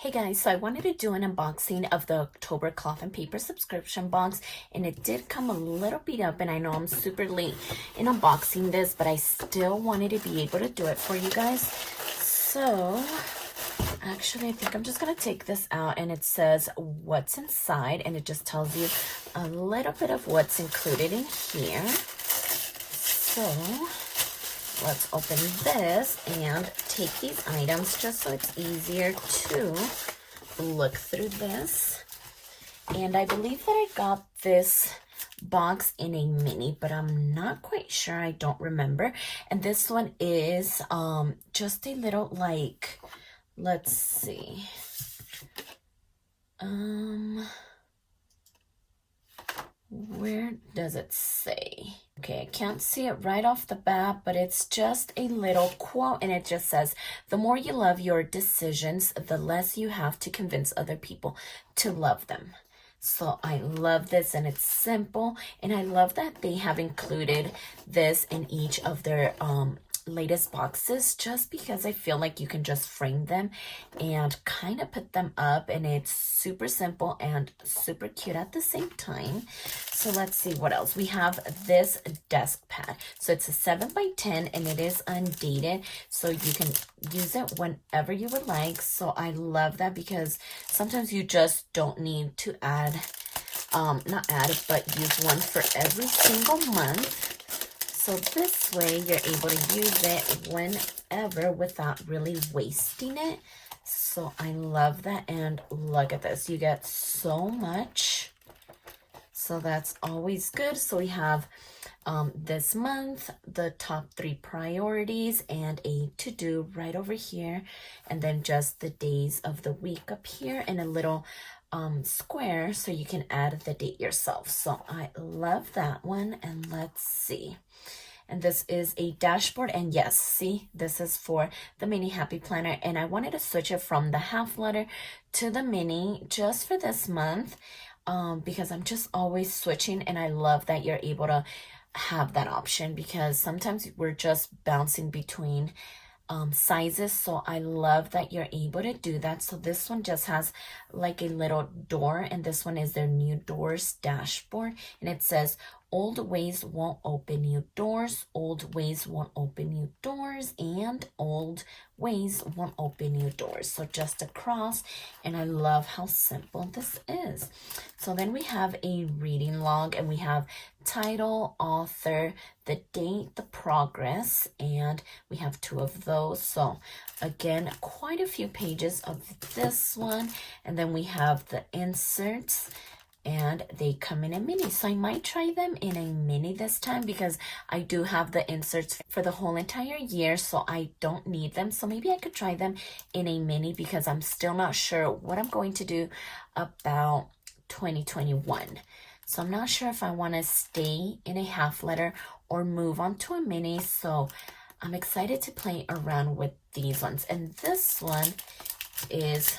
Hey guys, so I wanted to do an unboxing of the October cloth and paper subscription box, and it did come a little beat up, and I know I'm super late in unboxing this, but I still wanted to be able to do it for you guys. So actually, I think I'm just gonna take this out, and it says what's inside, and it just tells you a little bit of what's included in here. So let's open this and take these items just so it's easier to look through this. And I believe that I got this box in a mini, but I'm not quite sure. I don't remember. And this one is just a little, like, let's see. Where does it say? Okay, I can't see it right off the bat, but it's just a little quote, and it just says, the more you love your decisions, the less you have to convince other people to love them. So I love this, and it's simple, and I love that they have included this in each of their latest boxes, just because I feel like you can just frame them and kind of put them up, and it's super simple and super cute at the same time. So let's see what else. We have this desk pad. So it's a 7x10 and it is undated, so you can use it whenever you would like. So I love that because sometimes you just don't need to add, not add, but use one for every single month. So this way you're able to use it whenever without really wasting it. So I love that. And look at this, you get so much. So that's always good. So we have this month, the top 3 priorities, and a to-do right over here. And then just the days of the week up here, and a little square so you can add the date yourself. So I love that one. And let's see. And this is a dashboard, and yes, see, this is for the mini happy planner, and I wanted to switch it from the half letter to the mini just for this month, because I'm just always switching, and I love that you're able to have that option, because sometimes we're just bouncing between sizes. So I love that you're able to do that. So this one just has like a little door, and this one is their new doors dashboard, and it says old ways won't open new doors, old ways won't open new doors, and old ways won't open new doors. So just across, and I love how simple this is. So then we have a reading log, and we have title, author, the date, the progress, and we have 2 of those. So again, quite a few pages of this one. And then we have the inserts, and they come in a mini. So I might try them in a mini this time, because I do have the inserts for the whole entire year, so I don't need them. So maybe I could try them in a mini, because I'm still not sure what I'm going to do about 2021. So I'm not sure if I want to stay in a half letter or move on to a mini. So I'm excited to play around with these ones. And this one is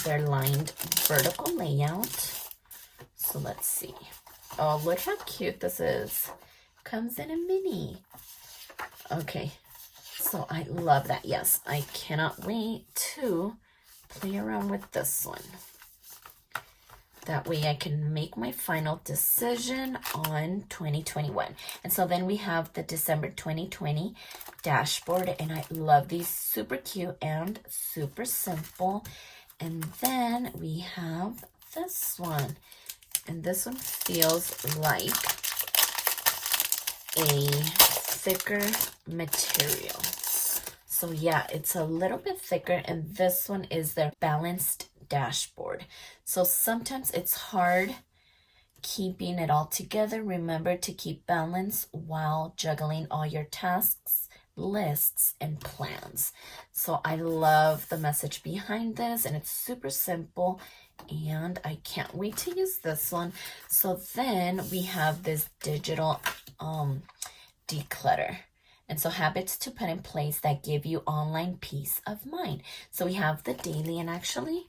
their lined vertical layout. So let's see. Oh, look how cute this is. Comes in a mini. Okay, so I love that. Yes, I cannot wait to play around with this one. That way I can make my final decision on 2021. And so then we have the December 2020 dashboard, and I love these, super cute and super simple. And then we have this one. And this one feels like a thicker material. So yeah, it's a little bit thicker, and this one is their balanced dashboard. So sometimes it's hard keeping it all together. Remember to keep balance while juggling all your tasks, lists, and plans. So I love the message behind this, and it's super simple, and I can't wait to use this one. So then we have this digital declutter. And so habits to put in place that give you online peace of mind. So we have the daily, and actually,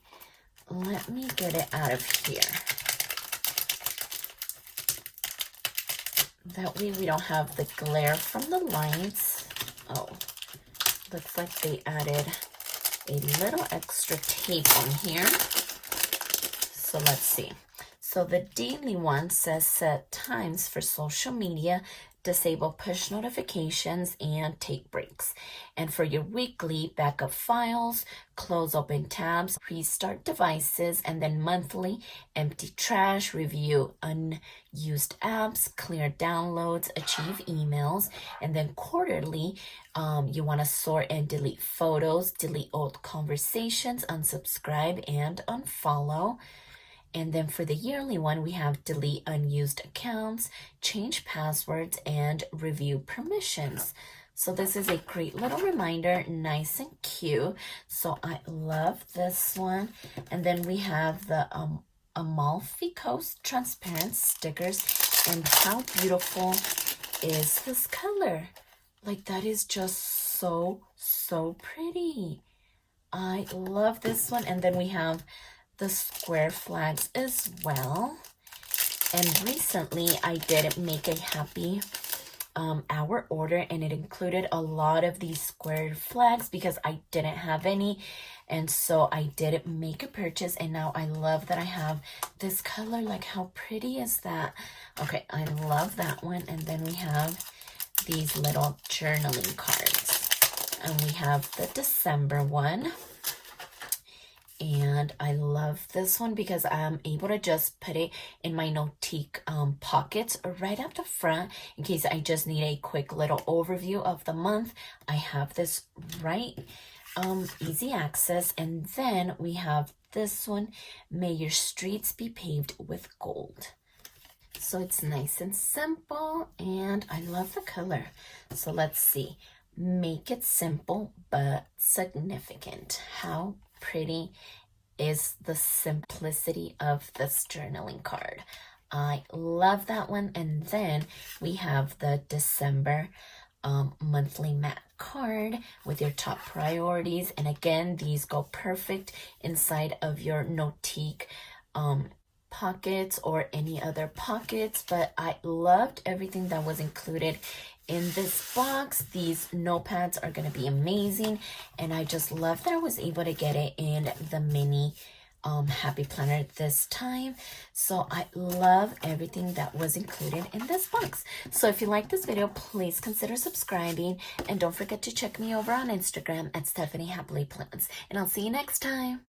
let me get it out of here. That way we don't have the glare from the lights. Oh, looks like they added a little extra tape on here. So let's see. So the daily one says set times for social media, disable push notifications, and take breaks. And for your weekly, backup files, close open tabs, restart devices, and then monthly, empty trash, review unused apps, clear downloads, achieve emails, and then quarterly, you want to sort and delete photos, delete old conversations, unsubscribe, and unfollow. And then for the yearly one, we have delete unused accounts, change passwords, and review permissions. So this is a great little reminder, nice and cute. So I love this one. And then we have the Amalfi Coast transparent stickers. And how beautiful is this color? Like, that is just so pretty. I love this one. And then we have the square flags as well. And recently I did make a happy hour order, and it included a lot of these square flags because I didn't have any, and so I did make a purchase, and now I love that I have this color. Like, how pretty is that? Okay, I love that one. And then we have these little journaling cards, and we have the December one. And I love this one because I'm able to just put it in my Notiq pockets right up the front in case I just need a quick little overview of the month. I have this right easy access. And then we have this one, may your streets be paved with gold. So it's nice and simple, and I love the color. So let's see, make it simple but significant. How pretty is the simplicity of this journaling card? I love that one. And then we have the December monthly mat card with your top priorities. And again, these go perfect inside of your Notiq pockets or any other pockets. But I loved everything that was included in this box. These notepads are going to be amazing, and I just love that I was able to get it in the mini happy planner this time. So I love everything that was included in this box. So if you like this video, please consider subscribing, and don't forget to check me over on Instagram at stephanyhappilyplans, and I'll see you next time.